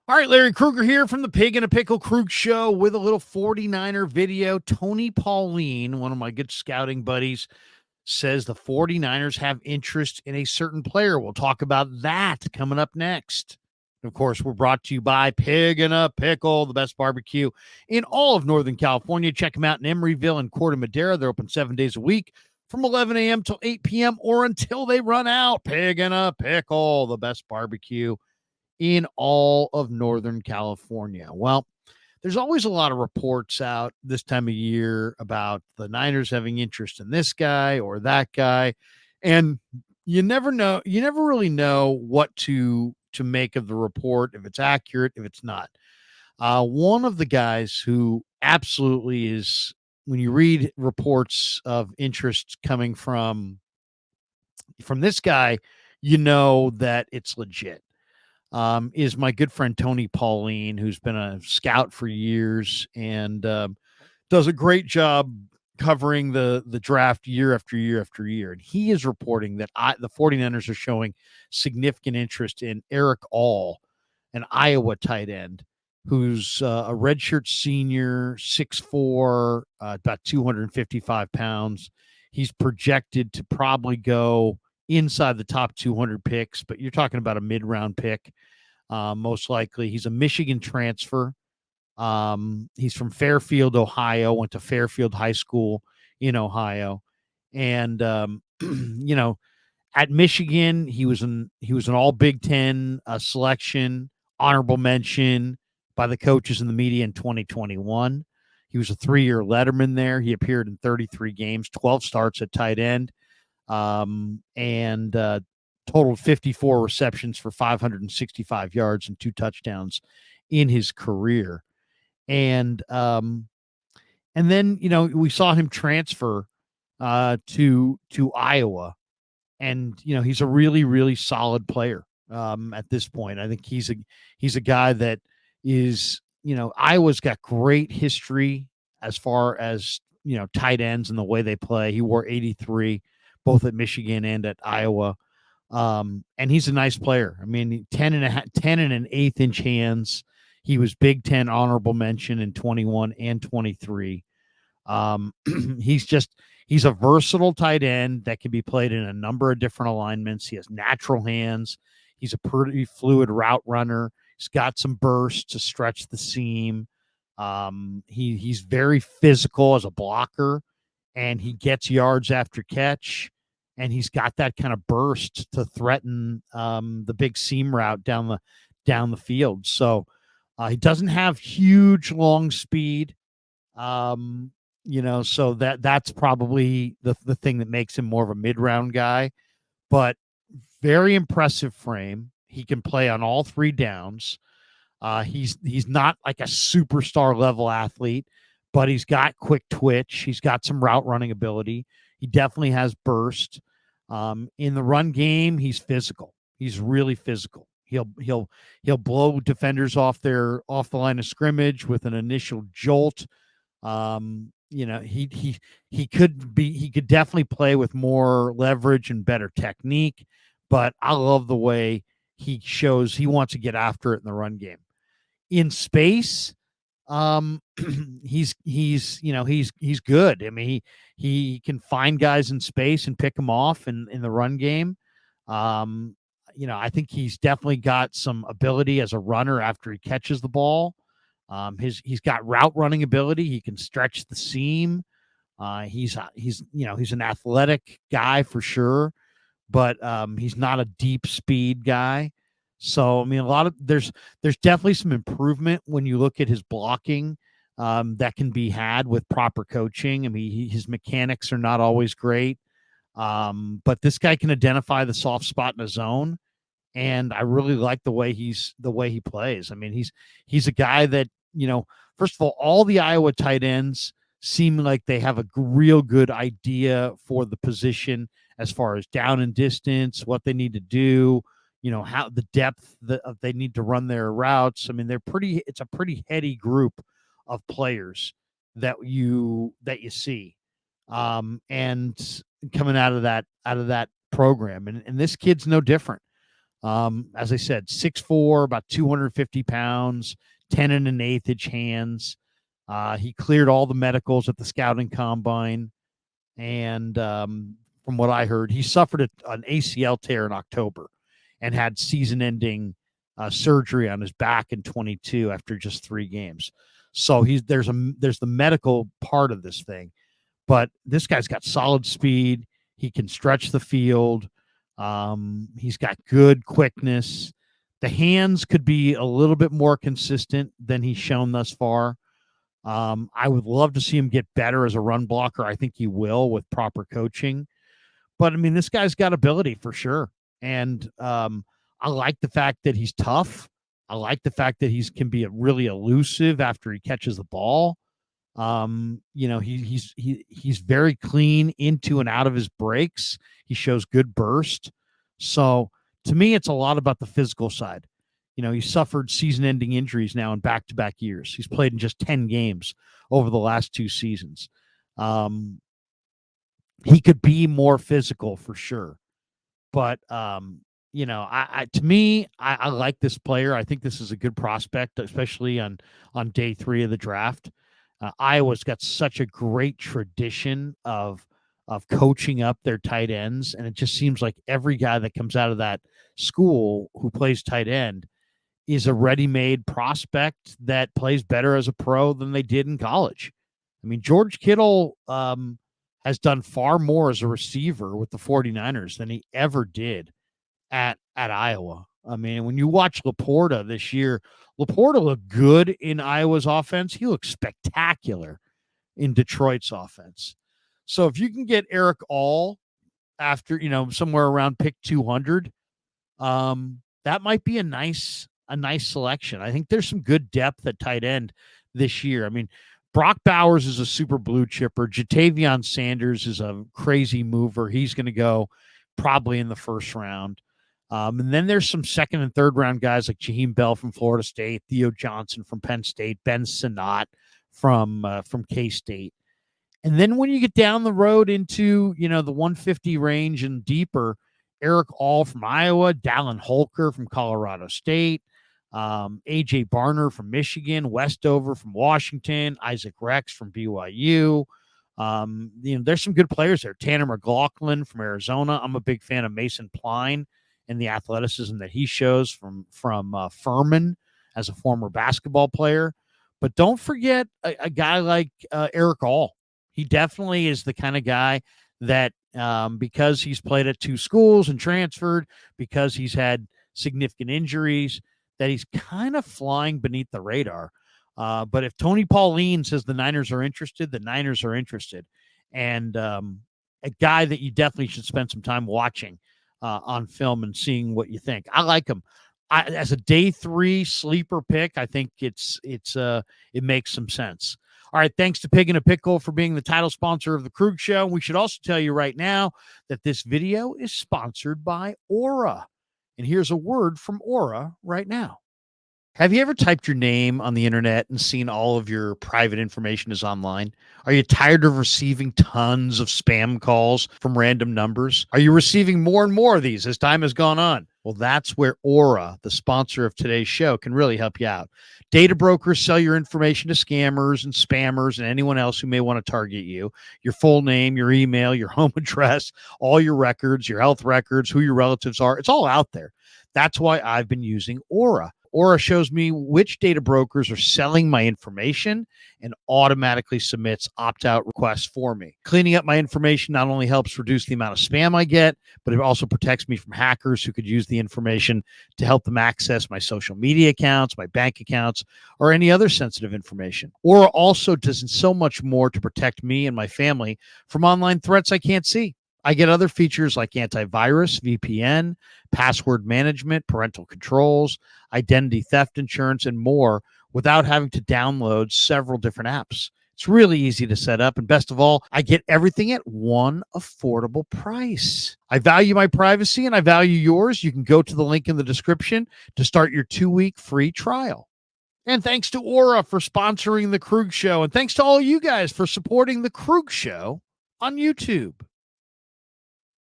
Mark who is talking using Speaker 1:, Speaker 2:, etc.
Speaker 1: All right, Larry Kruger here from the Pig and a Pickle Krug Show with a little 49er video. Tony Pauline, one of my good scouting buddies, says the 49ers have interest in a certain player. We'll talk about that coming up next. Of course, we're brought to you by Pig and a Pickle, the best barbecue in all of Northern California. Check them out in Emeryville and Corte Madera. They're open 7 days a week from 11 a.m. till 8 p.m. or until they run out. Pig and a Pickle, the best barbecue in all of Northern California. Well, there's always a lot of reports out this time of year about the Niners having interest in this guy or that guy. And you never know, you never really know what to make of the report, if it's accurate, if it's not. One of the guys who absolutely is, when you read reports of interest coming from this guy, you know that it's legit. Is my good friend Tony Pauline, who's been a scout for years and does a great job covering the draft year after year after year. And he is reporting that the 49ers are showing significant interest in Erick, an Iowa tight end, who's a redshirt senior, 6'4", about 255 pounds. He's projected to probably go inside the top 200 picks, but you're talking about a mid-round pick, most likely. He's a Michigan transfer. He's from Fairfield, Ohio, went to Fairfield High School in Ohio. And, at Michigan, he was an all Big Ten selection, honorable mention by the coaches and the media in 2021. He was a 3-year letterman there. He appeared in 33 games, 12 starts at tight end. And totaled 54 receptions for 565 yards and 2 touchdowns in his career. And then, we saw him transfer to Iowa, and, he's a really, really solid player at this point. I think he's a guy that is, Iowa's got great history as far as, tight ends and the way they play. He wore 83 both at Michigan and at Iowa. And he's a nice player. I mean, 10 and an eighth inch hands. He was Big Ten honorable mention in 21 and 23. He's a versatile tight end that can be played in a number of different alignments. He has natural hands. He's a pretty fluid route runner. He's got some burst to stretch the seam. He's very physical as a blocker, and he gets yards after catch, and he's got that kind of burst to threaten the big seam route down the field. So he doesn't have huge long speed, so that's probably the thing that makes him more of a mid-round guy, but very impressive frame. He can play on all 3 downs. He's not like a superstar level athlete, but he's got quick twitch. He's got some route running ability. He definitely has burst. In the run game, he's physical. He's really physical. He'll blow defenders off the line of scrimmage with an initial jolt. He could definitely play with more leverage and better technique, but I love the way he shows he wants to get after it in the run game. In space, he's good. I mean, he can find guys in space and pick them off in the run game. I think he's definitely got some ability as a runner after he catches the ball. He's got route running ability. He can stretch the seam. He's an athletic guy for sure, but he's not a deep speed guy. So, I mean, there's definitely some improvement when you look at his blocking that can be had with proper coaching. I mean, his mechanics are not always great, but this guy can identify the soft spot in a zone, and I really like the way he plays. I mean, he's a guy that, first of all the Iowa tight ends seem like they have a real good idea for the position as far as down and distance, what they need to do, how the depth that they need to run their routes. I mean, it's a pretty heady group of players that you see. And coming out of that program. And this kid's no different. As I said, 6'4", about 250 pounds, 10 and an eighth inch hands. He cleared all the medicals at the scouting combine. And from what I heard, he suffered an ACL tear in October and had season-ending surgery on his back in 22 after just 3 games. So there's the medical part of this thing, but this guy's got solid speed. He can stretch the field. He's got good quickness. The hands could be a little bit more consistent than he's shown thus far. I would love to see him get better as a run blocker. I think he will with proper coaching. But I mean, this guy's got ability for sure. And I like the fact that he's tough. I like the fact that can be really elusive after he catches the ball. He's very clean into and out of his breaks. He shows good burst. So to me, it's a lot about the physical side. He suffered season-ending injuries now in back-to-back years. He's played in just 10 games over the last 2 seasons. He could be more physical for sure. But, to me, I like this player. I think this is a good prospect, especially on day 3 of the draft. Iowa's got such a great tradition of coaching up their tight ends, and it just seems like every guy that comes out of that school who plays tight end is a ready-made prospect that plays better as a pro than they did in college. I mean, George Kittle has done far more as a receiver with the 49ers than he ever did at Iowa. I mean, when you watch Laporta this year, Laporta looked good in Iowa's offense. He looked spectacular in Detroit's offense. So if you can get Erick All after, somewhere around pick 200, that might be a nice selection. I think there's some good depth at tight end this year. I mean, Brock Bowers is a super blue chipper. Jatavion Sanders is a crazy mover. He's going to go probably in the first round. And then there's some second and third round guys like Jaheim Bell from Florida State, Theo Johnson from Penn State, Ben Sinnott from K-State. And then when you get down the road into, the 150 range and deeper, Erick All from Iowa, Dallin Holker from Colorado State, A.J. Barner from Michigan, Westover from Washington, Isaac Rex from BYU. There's some good players there. Tanner McLaughlin from Arizona. I'm a big fan of Mason Pline and the athleticism that he shows from Furman as a former basketball player. But don't forget a guy like Erick All. He definitely is the kind of guy that because he's played at 2 schools and transferred, because he's had significant injuries, that he's kind of flying beneath the radar. But if Tony Pauline says the Niners are interested, the Niners are interested. And a guy that you definitely should spend some time watching on film and seeing what you think. I like him. As a day 3 sleeper pick, I think it makes some sense. All right, thanks to Pig in a Pickle for being the title sponsor of the Krug Show. We should also tell you right now that this video is sponsored by Aura. And here's a word from Aura right now. Have you ever typed your name on the internet and seen all of your private information is online? Are you tired of receiving tons of spam calls from random numbers? Are you receiving more and more of these as time has gone on? Well, that's where Aura, the sponsor of today's show, can really help you out. Data brokers sell your information to scammers and spammers and anyone else who may want to target you. Your full name, your email, your home address, all your records, your health records, who your relatives are. It's all out there. That's why I've been using Aura. Aura shows me which data brokers are selling my information and automatically submits opt-out requests for me. Cleaning up my information not only helps reduce the amount of spam I get, but it also protects me from hackers who could use the information to help them access my social media accounts, my bank accounts, or any other sensitive information. Aura also does so much more to protect me and my family from online threats I can't see. I get other features like antivirus, VPN, password management, parental controls, identity theft insurance, and more without having to download several different apps. It's really easy to set up. And best of all, I get everything at one affordable price. I value my privacy and I value yours. You can go to the link in the description to start your 2-week free trial. And thanks to Aura for sponsoring the Krug Show. And thanks to all you guys for supporting the Krug Show on YouTube.